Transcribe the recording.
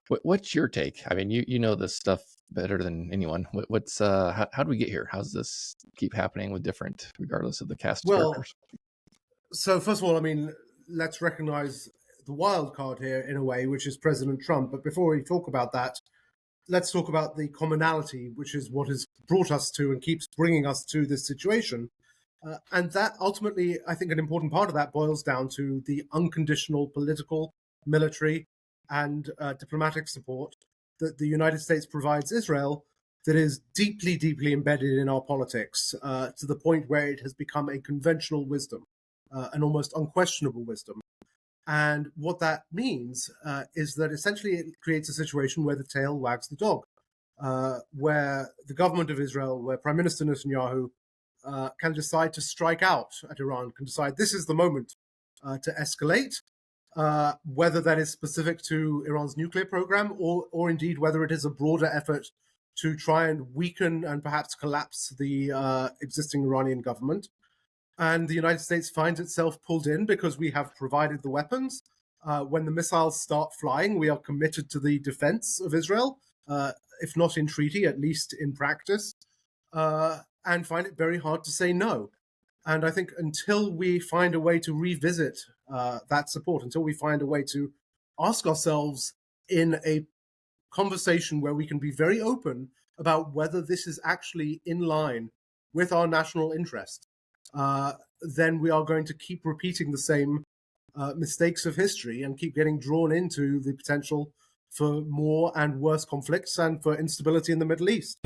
What's your take? I mean, you know this stuff better than anyone. What's how do we get here? How's this keep happening with different, regardless of the cast of Well, characters? so first of all, I mean, let's recognize the wild card here in a way, which is President Trump. But before we talk about that, let's talk about the commonality, which is what has brought us to and keeps bringing us to this situation. And that ultimately, I think an important part of that boils down to the unconditional political, military, and diplomatic support that the United States provides Israel that is deeply, deeply embedded in our politics to the point where it has become a conventional wisdom, an almost unquestionable wisdom. And what that means is that essentially it creates a situation where the tail wags the dog, where the government of Israel, where Prime Minister Netanyahu can decide to strike out at Iran, can decide this is the moment to escalate, whether that is specific to Iran's nuclear program or indeed whether it is a broader effort to try and weaken and perhaps collapse the existing Iranian government. And the United States finds itself pulled in because we have provided the weapons. When the missiles start flying, we are committed to the defense of Israel, if not in treaty, at least in practice, and find it very hard to say no. And I think until we find a way to revisit that support, until we find a way to ask ourselves in a conversation where we can be very open about whether this is actually in line with our national interest, uh, then we are going to keep repeating the same mistakes of history and keep getting drawn into the potential for more and worse conflicts and for instability in the Middle East.